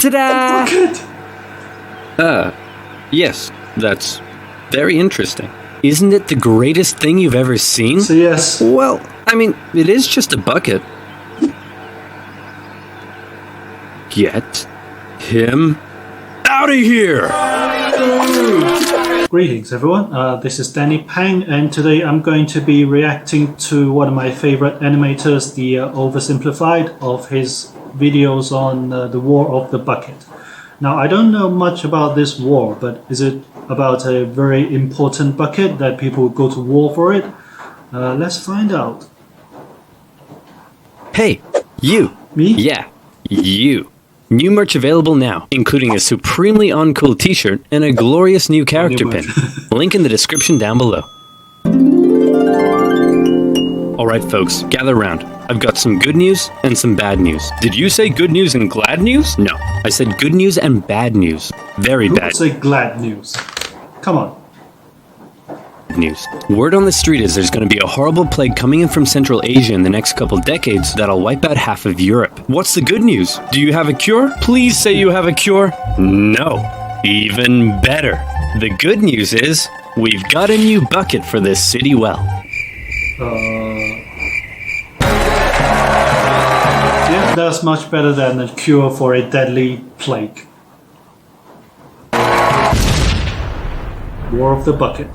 Ta-da! Bucket! Yes, that's very interesting. Isn't it the greatest thing you've ever seen? So yes. Well, I mean, it is just a bucket. Get him out of here! Greetings everyone, this is Danny Pang, and today I'm going to be reacting to one of my favorite animators, the Oversimplified, of his videos on the War of the Bucket. Now, I don't know much about this war, but is it about a very important bucket that people go to war for it? Let's find out. Hey, you! Me? Yeah, you. New merch available now, including a supremely uncool t-shirt and a glorious new character pin. Link in the description down below. Alright folks, gather round. I've got some good news and some bad news. Did you say good news and glad news? No, I said good news and bad news. Very Who bad would say glad news? Come on. news. Word on the street is there's going to be a horrible plague coming in from Central Asia in the next couple decades that'll wipe out half of Europe. What's the good news? Do you have a cure? Please say you have a cure. No. Even better. The good news is we've got a new bucket for this city well. Yeah, that's much better than a cure for a deadly plague. War of the Bucket.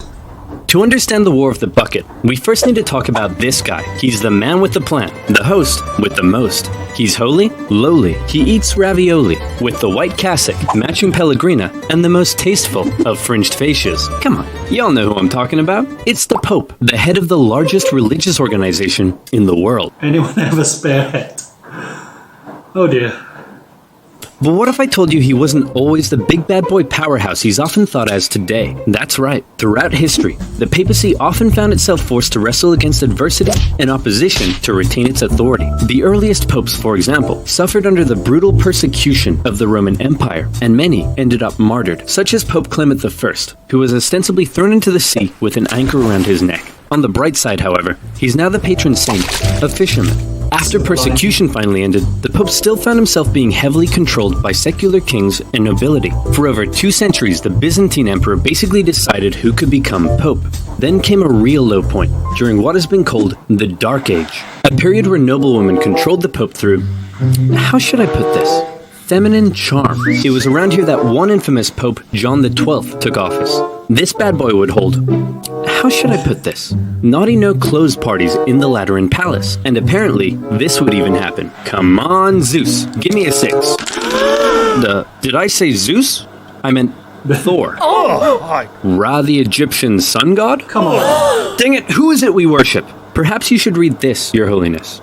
To understand the War of the Bucket, we first need to talk about this guy. He's the man with the plan, the host with the most. He's holy, lowly, he eats ravioli, with the white cassock, matching pellegrina, and the most tasteful of fringed fascias. Come on, y'all know who I'm talking about. It's the Pope, the head of the largest religious organization in the world. Anyone have a spare head? Oh dear. But what if I told you he wasn't always the big bad boy powerhouse he's often thought as today? That's right. Throughout history, the papacy often found itself forced to wrestle against adversity and opposition to retain its authority. The earliest popes, for example, suffered under the brutal persecution of the Roman Empire, and many ended up martyred, such as Pope Clement I, who was ostensibly thrown into the sea with an anchor around his neck. On the bright side, however, he's now the patron saint of fishermen. After persecution finally ended, the Pope still found himself being heavily controlled by secular kings and nobility. For over 2 centuries, the Byzantine emperor basically decided who could become Pope. Then came a real low point, during what has been called the Dark Age, a period where noblewomen controlled the Pope through, how should I put this? Feminine charm. It was around here that one infamous Pope, John XII, took office. This bad boy would hold, how should I put this? Naughty no-clothes parties in the Lateran Palace. And apparently, this would even happen. Come on, Zeus. Give me a 6. Did I say Zeus? I meant Thor. Ra, the Egyptian sun god? Come on. Dang it, who is it we worship? Perhaps you should read this, Your Holiness.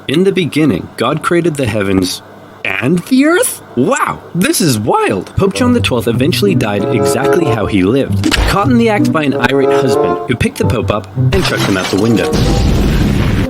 In the beginning, God created the heavens and the earth? Wow, this is wild. Pope John XII eventually died exactly how he lived, caught in the act by an irate husband who picked the Pope up and chucked him out the window.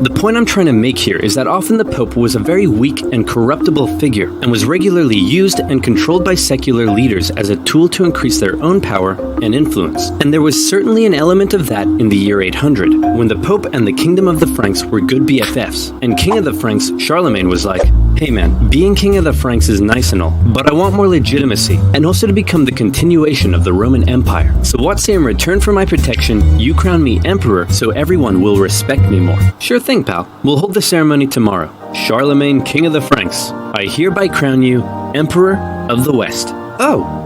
The point I'm trying to make here is that often the Pope was a very weak and corruptible figure and was regularly used and controlled by secular leaders as a tool to increase their own power and influence. And there was certainly an element of that in the year 800, when the Pope and the Kingdom of the Franks were good BFFs, and King of the Franks, Charlemagne, was like, hey man, being King of the Franks is nice and all, but I want more legitimacy, and also to become the continuation of the Roman Empire. So what say in return for my protection, you crown me Emperor so everyone will respect me more? Sure thing, pal. We'll hold the ceremony tomorrow. Charlemagne, King of the Franks, I hereby crown you Emperor of the West. Oh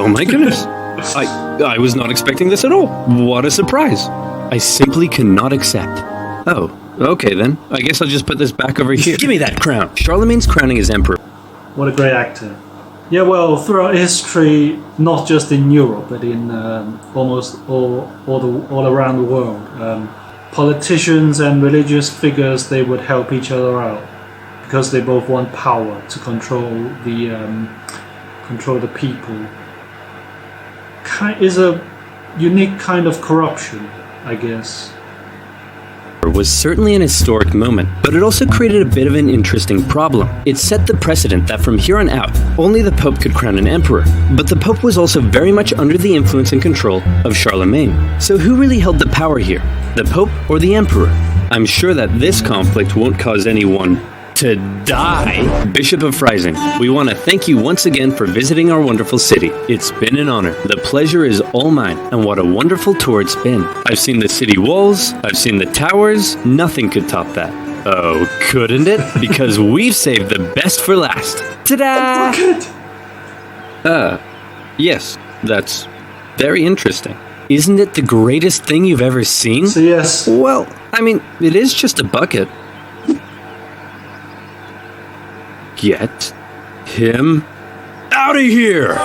my goodness. I was not expecting this at all. What a surprise. I simply cannot accept. Oh, okay then. I guess I'll just put this back over here. Give me that crown. Charlemagne's crowning as emperor. What a great actor. Yeah, well, throughout history, not just in Europe, but in almost all around the world, politicians and religious figures, they would help each other out because they both want power to control the people. Is a unique kind of corruption, I guess. Was certainly an historic moment, but it also created a bit of an interesting problem. It set the precedent that from here on out, only the Pope could crown an emperor, but the Pope was also very much under the influence and control of Charlemagne. So who really held the power here, the Pope or the Emperor? I'm sure that this conflict won't cause anyone to die. Bishop of Freising, we want to thank you once again for visiting our wonderful city. It's been an honor. The pleasure is all mine, and what a wonderful tour it's been. I've seen the city walls, I've seen the towers, nothing could top that. Oh, couldn't it? Because we've saved the best for last. Ta-da! Yes, that's very interesting. Isn't it the greatest thing you've ever seen? So yes. Well, I mean, it is just a bucket. Get him out of here!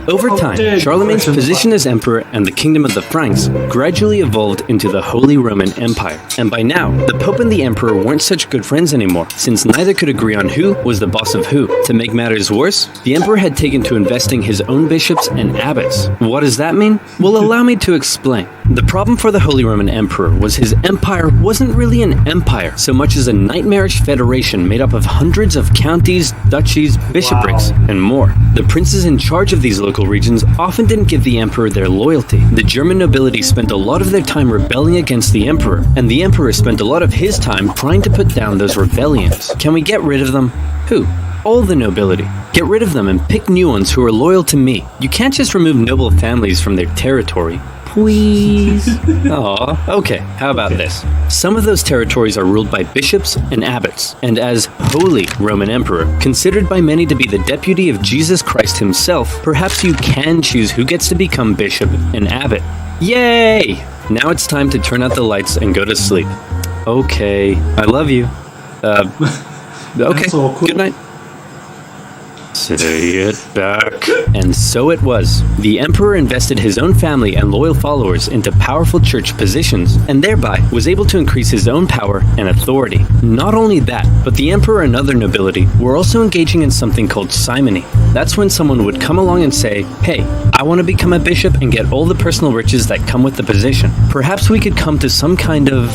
Over time, Charlemagne's position as emperor and the kingdom of the Franks gradually evolved into the Holy Roman Empire. And by now, the Pope and the Emperor weren't such good friends anymore, since neither could agree on who was the boss of who. To make matters worse, the Emperor had taken to investing his own bishops and abbots. What does that mean? Well, allow me to explain. The problem for the Holy Roman Emperor was his empire wasn't really an empire, so much as a nightmarish federation made up of hundreds of counties, duchies, bishoprics, and more. The princes in charge of these local regions often didn't give the emperor their loyalty. The German nobility spent a lot of their time rebelling against the emperor, and the emperor spent a lot of his time trying to put down those rebellions. Can we get rid of them? Who? All the nobility. Get rid of them and pick new ones who are loyal to me. You can't just remove noble families from their territory. Please? Aw, okay, how about this? Some of those territories are ruled by bishops and abbots, and as Holy Roman Emperor, considered by many to be the deputy of Jesus Christ himself, perhaps you can choose who gets to become bishop and abbot. Yay! Now it's time to turn out the lights and go to sleep. Okay, I love you. Okay, good night. Say it back. And so it was. The emperor invested his own family and loyal followers into powerful church positions, and thereby was able to increase his own power and authority. Not only that, but the emperor and other nobility were also engaging in something called simony. That's when someone would come along and say, hey, I want to become a bishop and get all the personal riches that come with the position. Perhaps we could come to some kind of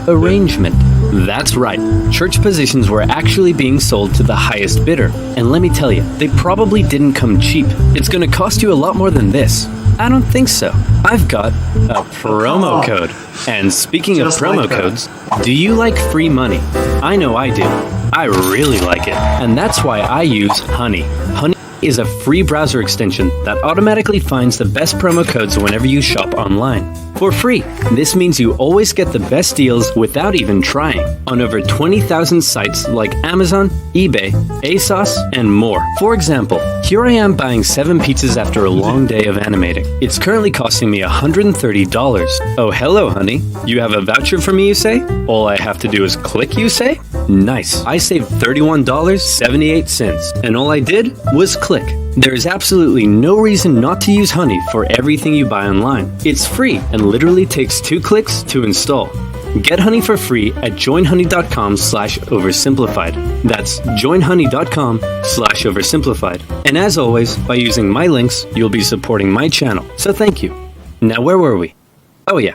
arrangement. That's right. Church positions were actually being sold to the highest bidder. And let me tell you, they probably didn't come cheap. It's going to cost you a lot more than this. I don't think so. I've got a promo code. And speaking of promo codes, do you like free money? I know I do. I really like it. And that's why I use Honey. Honey is a free browser extension that automatically finds the best promo codes whenever you shop online. For free. This means you always get the best deals without even trying on over 20,000 sites like Amazon, eBay, ASOS, and more. For example, here I am buying 7 pizzas after a long day of animating. It's currently costing me $130. Oh, hello, honey. You have a voucher for me, you say? All I have to do is click, you say? Nice. I saved $31.78, and all I did was click. There is absolutely no reason not to use Honey for everything you buy online. It's free and literally takes 2 clicks to install. Get Honey for free at joinhoney.com/oversimplified. That's joinhoney.com/oversimplified. And as always, by using my links, you'll be supporting my channel. So thank you. Now where were we? Oh yeah.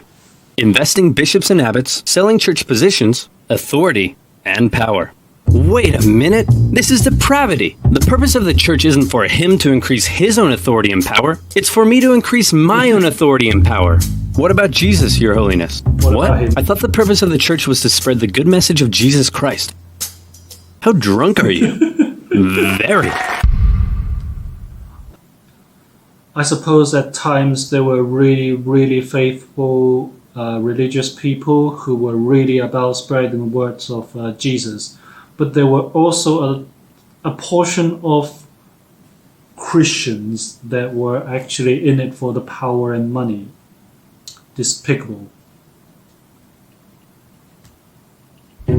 Investing bishops and abbots, selling church positions, authority, and power. Wait a minute, this is depravity. The purpose of the church isn't for him to increase his own authority and power, it's for me to increase my own authority and power. What about Jesus, Your Holiness? What? I thought the purpose of the church was to spread the good message of Jesus Christ. How drunk are you? Very. I suppose at times there were really, really faithful religious people who were really about spreading the words of Jesus. But there were also a portion of Christians that were actually in it for the power and money. Despicable.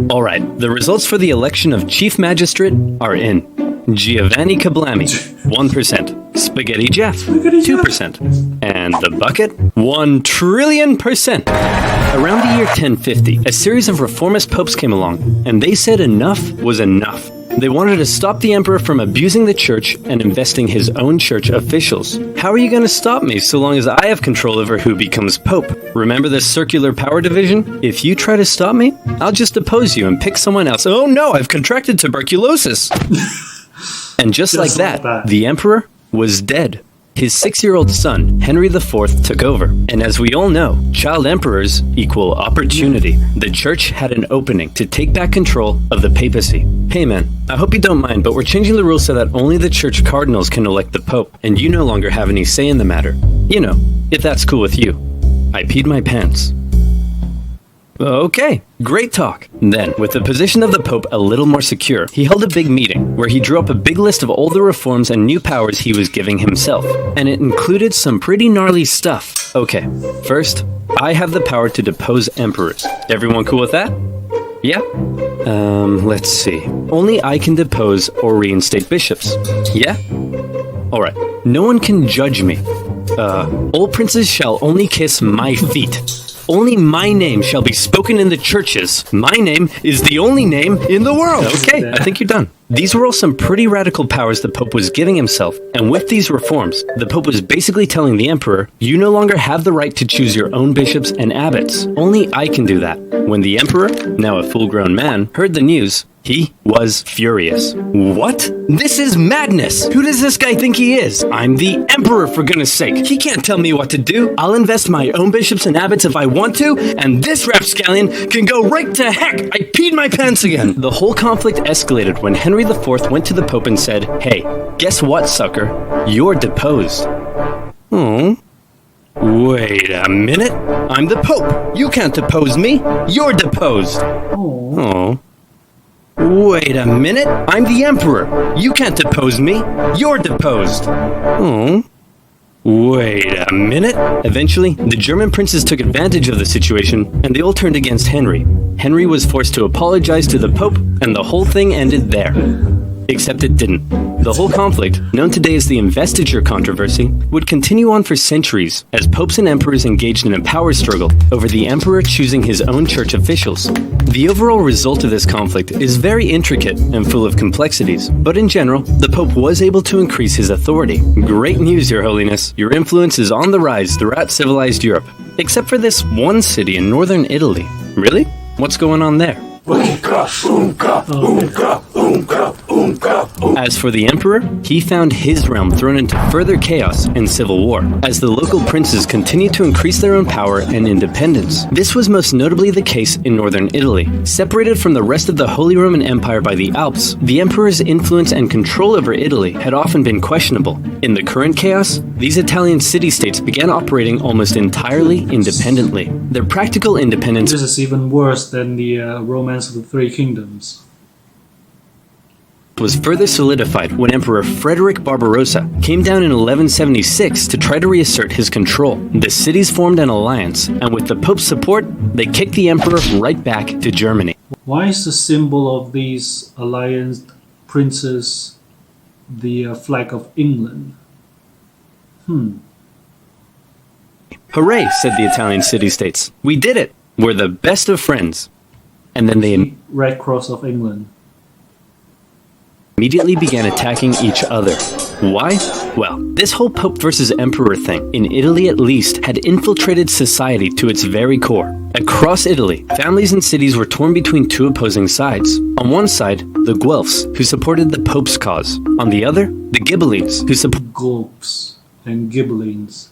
All right, the results for the election of Chief Magistrate are in. Giovanni Kablami, 1%. Spaghetti Jeff, 2%. And the bucket, 1,000,000,000,000%. Around the year 1050, a series of reformist popes came along, and they said enough was enough. They wanted to stop the emperor from abusing the church and investing his own church officials. How are you going to stop me so long as I have control over who becomes pope? Remember the circular power division? If you try to stop me, I'll just depose you and pick someone else. Oh no, I've contracted tuberculosis. And just like that, the emperor was dead. his 6-year-old son, Henry IV, took over. And as we all know, child emperors equal opportunity. The church had an opening to take back control of the papacy. Hey man, I hope you don't mind, but we're changing the rules so that only the church cardinals can elect the pope, and you no longer have any say in the matter. You know, if that's cool with you. I peed my pants. Okay, great talk. Then, with the position of the Pope a little more secure, he held a big meeting where he drew up a big list of all the reforms and new powers he was giving himself. And it included some pretty gnarly stuff. Okay, first, I have the power to depose emperors. Everyone cool with that? Yeah? Let's see. Only I can depose or reinstate bishops. Yeah? Alright, no one can judge me. All princes shall only kiss my feet. Only my name shall be spoken in the churches. My name is the only name in the world. Okay, I think you're done. These were all some pretty radical powers the Pope was giving himself, and with these reforms, the Pope was basically telling the Emperor, you no longer have the right to choose your own bishops and abbots. Only I can do that. When the Emperor, now a full-grown man, heard the news, he was furious. What? This is madness! Who does this guy think he is? I'm the Emperor, for goodness sake! He can't tell me what to do! I'll invest my own bishops and abbots if I want to, and this rapscallion can go right to heck! I peed my pants again! The whole conflict escalated when Henry IV went to the Pope and said, hey, guess what, sucker? You're deposed. Oh. Wait a minute! I'm the Pope! You can't depose me! You're deposed! Oh. Wait a minute! I'm the Emperor! You can't depose me! You're deposed! Oh. Wait a minute! Eventually, the German princes took advantage of the situation, and they all turned against Henry. Henry was forced to apologize to the Pope, and the whole thing ended there. Except it didn't. The whole conflict, known today as the investiture controversy, would continue on for centuries as popes and emperors engaged in a power struggle over the emperor choosing his own church officials. The overall result of this conflict is very intricate and full of complexities, but in general, the Pope was able to increase his authority. Great news, Your Holiness. Your influence is on the rise throughout civilized Europe, except for this one city in northern Italy. Really? What's going on there? As for the emperor, he found his realm thrown into further chaos and civil war, as the local princes continued to increase their own power and independence. This was most notably the case in northern Italy. Separated from the rest of the Holy Roman Empire by the Alps, the emperor's influence and control over Italy had often been questionable. In the current chaos, these Italian city-states began operating almost entirely independently. Their practical independence This is even worse than the Romance of the Three Kingdoms. Was further solidified when Emperor Frederick Barbarossa came down in 1176 to try to reassert his control. The cities formed an alliance, and with the Pope's support, they kicked the emperor right back to Germany. Why is the symbol of these alliance princes the flag of England? Hooray, said the Italian city-states. We did it! We're the best of friends. And then they Red Cross of England. immediately began attacking each other. Why? Well, this whole Pope versus Emperor thing, in Italy at least, had infiltrated society to its very core. Across Italy, families and cities were torn between two opposing sides. On one side, the Guelphs, who supported the Pope's cause. On the other, the Ghibellines, who supported Guelphs and Ghibellines.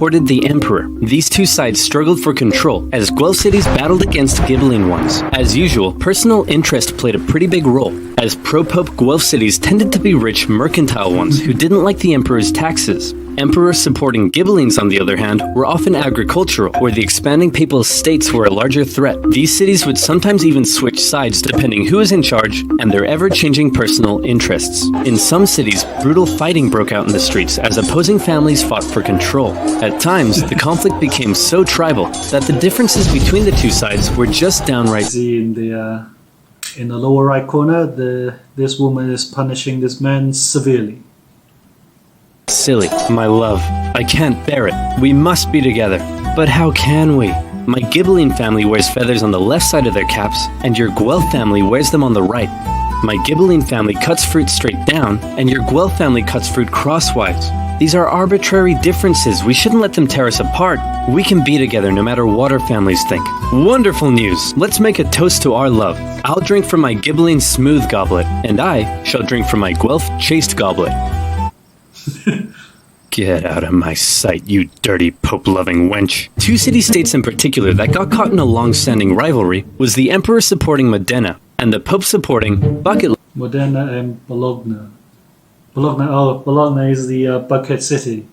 the emperor. These two sides struggled for control as Guelph cities battled against Ghibelline ones. As usual, personal interest played a pretty big role, as pro-Pope Guelph cities tended to be rich mercantile ones who didn't like the emperor's taxes. Emperors supporting Ghibellines, on the other hand, were often agricultural, where the expanding papal states were a larger threat. These cities would sometimes even switch sides depending who was in charge and their ever-changing personal interests. In some cities, brutal fighting broke out in the streets as opposing families fought for control. At times, the conflict became so tribal that the differences between the two sides were just downright. See in the lower right corner, this woman is punishing this man severely. Silly, my love. I can't bear it. We must be together. But how can we? My Ghibelline family wears feathers on the left side of their caps, and your Guelph family wears them on the right. My Ghibelline family cuts fruit straight down, and your Guelph family cuts fruit crosswise. These are arbitrary differences. We shouldn't let them tear us apart. We can be together no matter what our families think. Wonderful news. Let's make a toast to our love. I'll drink from my Ghibelline smooth goblet, and I shall drink from my Guelph chaste goblet. Get out of my sight, you dirty Pope-loving wench. Two city-states in particular that got caught in a long-standing rivalry was the Emperor supporting Modena and the Pope supporting Bucket. Modena and Bologna. Bologna is the bucket city.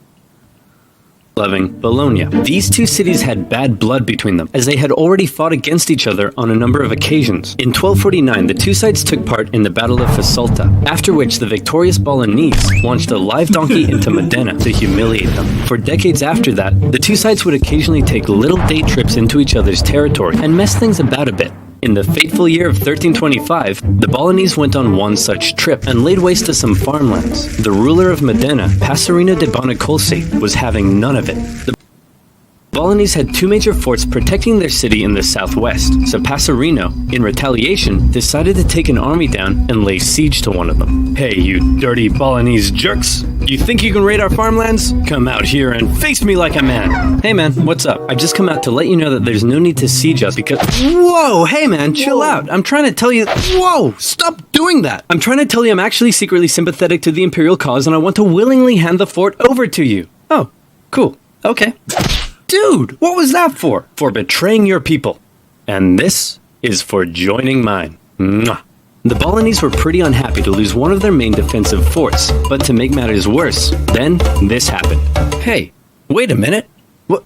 Loving Bologna. These two cities had bad blood between them, as they had already fought against each other on a number of occasions. In 1249, the two sides took part in the Battle of Fasolta, after which the victorious Bolognese launched a live donkey into Modena to humiliate them. For decades after that, the two sides would occasionally take little day trips into each other's territory and mess things about a bit. In the fateful year of 1325, the Bolognese went on one such trip and laid waste to some farmlands. The ruler of Modena, Passerino de Bonacolsi, was having none of it. The Bolognese had two major forts protecting their city in the southwest, so Passerino, in retaliation, decided to take an army down and lay siege to one of them. Hey, you dirty Bolognese jerks! You think you can raid our farmlands? Come out here and face me like a man! Hey man, what's up? I've just come out to let you know that there's no need to siege us because— Whoa! Hey man, chill out! I'm trying to tell you— Whoa! Stop doing that! I'm trying to tell you I'm actually secretly sympathetic to the imperial cause and I want to willingly hand the fort over to you. Oh, cool. Okay. Dude, what was that for? For betraying your people. And this is for joining mine. Mwah. The Bolognese were pretty unhappy to lose one of their main defensive forts, but to make matters worse, then this happened. Hey, wait a minute.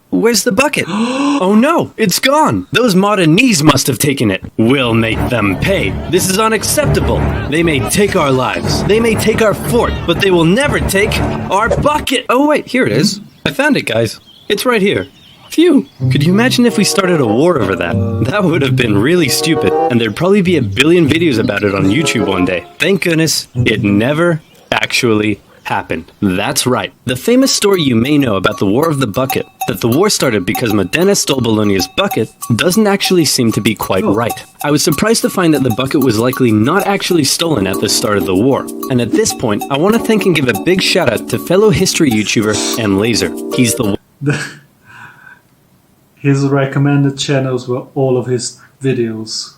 Where's the bucket? Oh no, it's gone. Those Modenese must have taken it. We'll make them pay. This is unacceptable. They may take our lives. They may take our fort, but they will never take our bucket. Oh wait, here it is. I found it, guys. It's right here. Phew. Could you imagine if we started a war over that? That would have been really stupid, and there'd probably be a billion videos about it on YouTube one day. Thank goodness it never actually happened. That's right. The famous story you may know about the War of the Bucket, that the war started because Modena stole Bologna's bucket, doesn't actually seem to be quite right. I was surprised to find that the bucket was likely not actually stolen at the start of the war. And at this point, I want to thank and give a big shout out to fellow history YouTuber M Laser. He's the His recommended channels were all of his videos.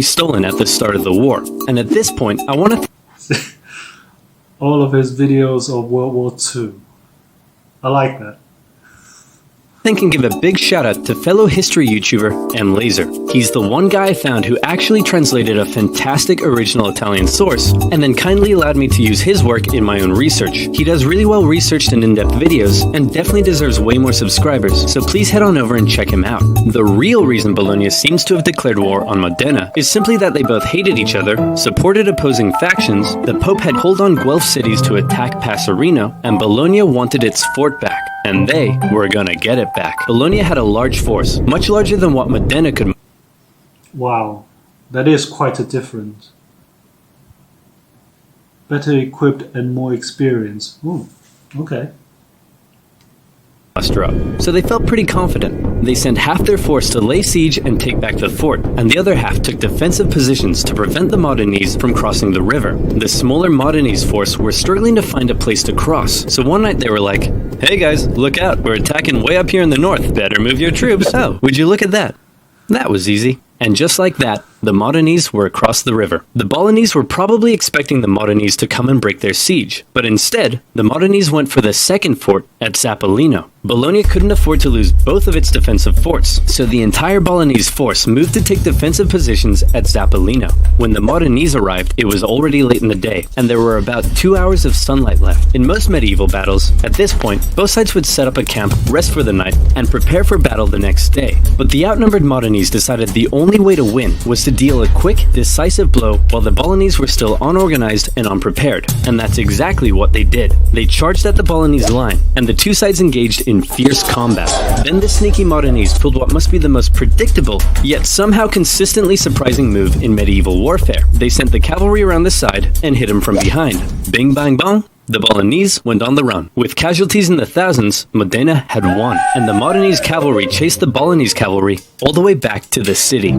Stolen at the start of the war. And at this point, I want to all of his videos of World War II. I like that. thank and give a big shout out to fellow history YouTuber M Laser. He's the one guy I found who actually translated a fantastic original Italian source, and then kindly allowed me to use his work in my own research. He does really well researched and in-depth videos, and definitely deserves way more subscribers, so please head on over and check him out. The real reason Bologna seems to have declared war on Modena is simply that they both hated each other, supported opposing factions, the Pope had called on Guelph cities to attack Passerino, and Bologna wanted its fort back. And they were gonna get it back. Bologna had a large force, much larger than what Modena could. Wow, that is quite a difference. Better equipped and more experienced. Ooh, okay. Muster up. So they felt pretty confident. They sent half their force to lay siege and take back the fort, and the other half took defensive positions to prevent the Modenese from crossing the river. The smaller Modenese force were struggling to find a place to cross, so one night they were like, "Hey guys, look out, we're attacking way up here in the north, better move your troops." Oh, would you look at that? That was easy. And just like that, the Modenese were across the river. The Bolognese were probably expecting the Modenese to come and break their siege, but instead, the Modenese went for the second fort at Zappolino. Bologna couldn't afford to lose both of its defensive forts, so the entire Bolognese force moved to take defensive positions at Zappolino. When the Modenese arrived, it was already late in the day, and there were about 2 hours of sunlight left. In most medieval battles, at this point, both sides would set up a camp, rest for the night, and prepare for battle the next day. But the outnumbered Modenese decided the only way to win was to deal a quick, decisive blow while the Bolognese were still unorganized and unprepared. And that's exactly what they did. They charged at the Bolognese line, and the two sides engaged in fierce combat. Then the sneaky Modenese pulled what must be the most predictable, yet somehow consistently surprising move in medieval warfare. They sent the cavalry around the side and hit them from behind. Bing bang bong. The Bolognese went on the run. With casualties in the thousands, Modena had won, and the Modenese cavalry chased the Bolognese cavalry all the way back to the city.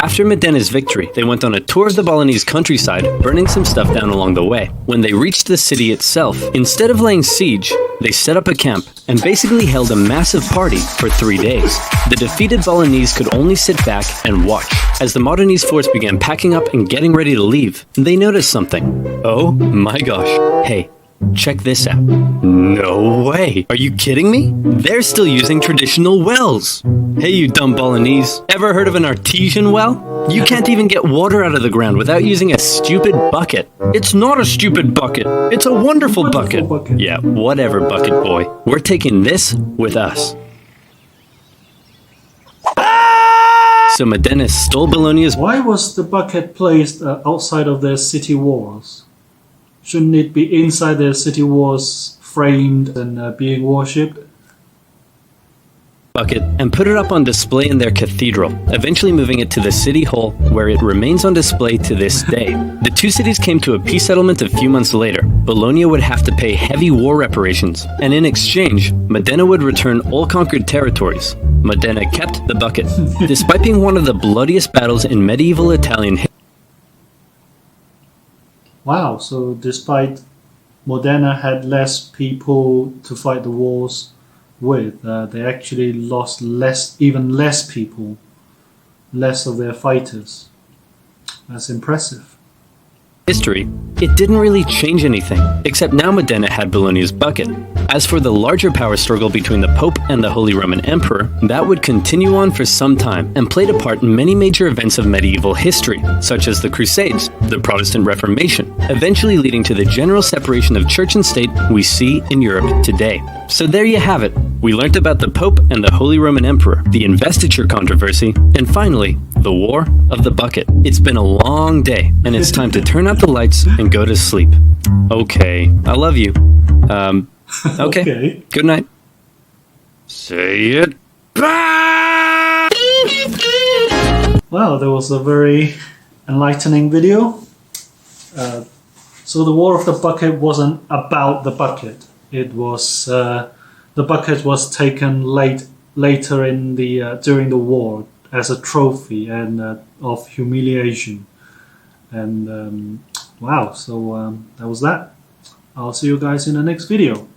After Modena's victory, they went on a tour of the Bolognese countryside, burning some stuff down along the way. When they reached the city itself, instead of laying siege, they set up a camp and basically held a massive party for 3 days. The defeated Bolognese could only sit back and watch. As the Modenese force began packing up and getting ready to leave, they noticed something. Oh my gosh. Hey, check this out. No way. Are you kidding me? They're still using traditional wells. Hey, you dumb Bolognese. Ever heard of an artesian well? You can't even get water out of the ground without using a stupid bucket. It's not a stupid bucket. It's a wonderful bucket. Yeah, whatever, bucket boy. We're taking this with us. So Modena stole Bologna's... Why was the bucket placed outside of their city walls? Shouldn't it be inside their city walls, framed and being worshipped? bucket and put it up on display in their cathedral, eventually moving it to the city hall, where it remains on display to this day. The two cities came to a peace settlement a few months later. Bologna would have to pay heavy war reparations, and in exchange, Modena would return all conquered territories. Modena kept the bucket, despite being one of the bloodiest battles in medieval Italian history. Wow, so despite Modena had less people to fight the wars with, they actually lost even less people, less of their fighters. That's impressive. It didn't really change anything, except now Modena had Bologna's bucket. As for the larger power struggle between the Pope and the Holy Roman Emperor, that would continue on for some time and played a part in many major events of medieval history, such as the Crusades, the Protestant Reformation, eventually leading to the general separation of church and state we see in Europe today. So there you have it. We learnt about the Pope and the Holy Roman Emperor, the investiture controversy, and finally, the War of the Bucket. It's been a long day, and it's time to turn out the lights and go to sleep. Okay, I love you. Okay. Good night. Say it back! Wow, that was a very enlightening video. So the War of the Bucket wasn't about the bucket. It was the bucket was taken later in the during the war as a trophy and of humiliation. And wow, so that was that. I'll see you guys in the next video.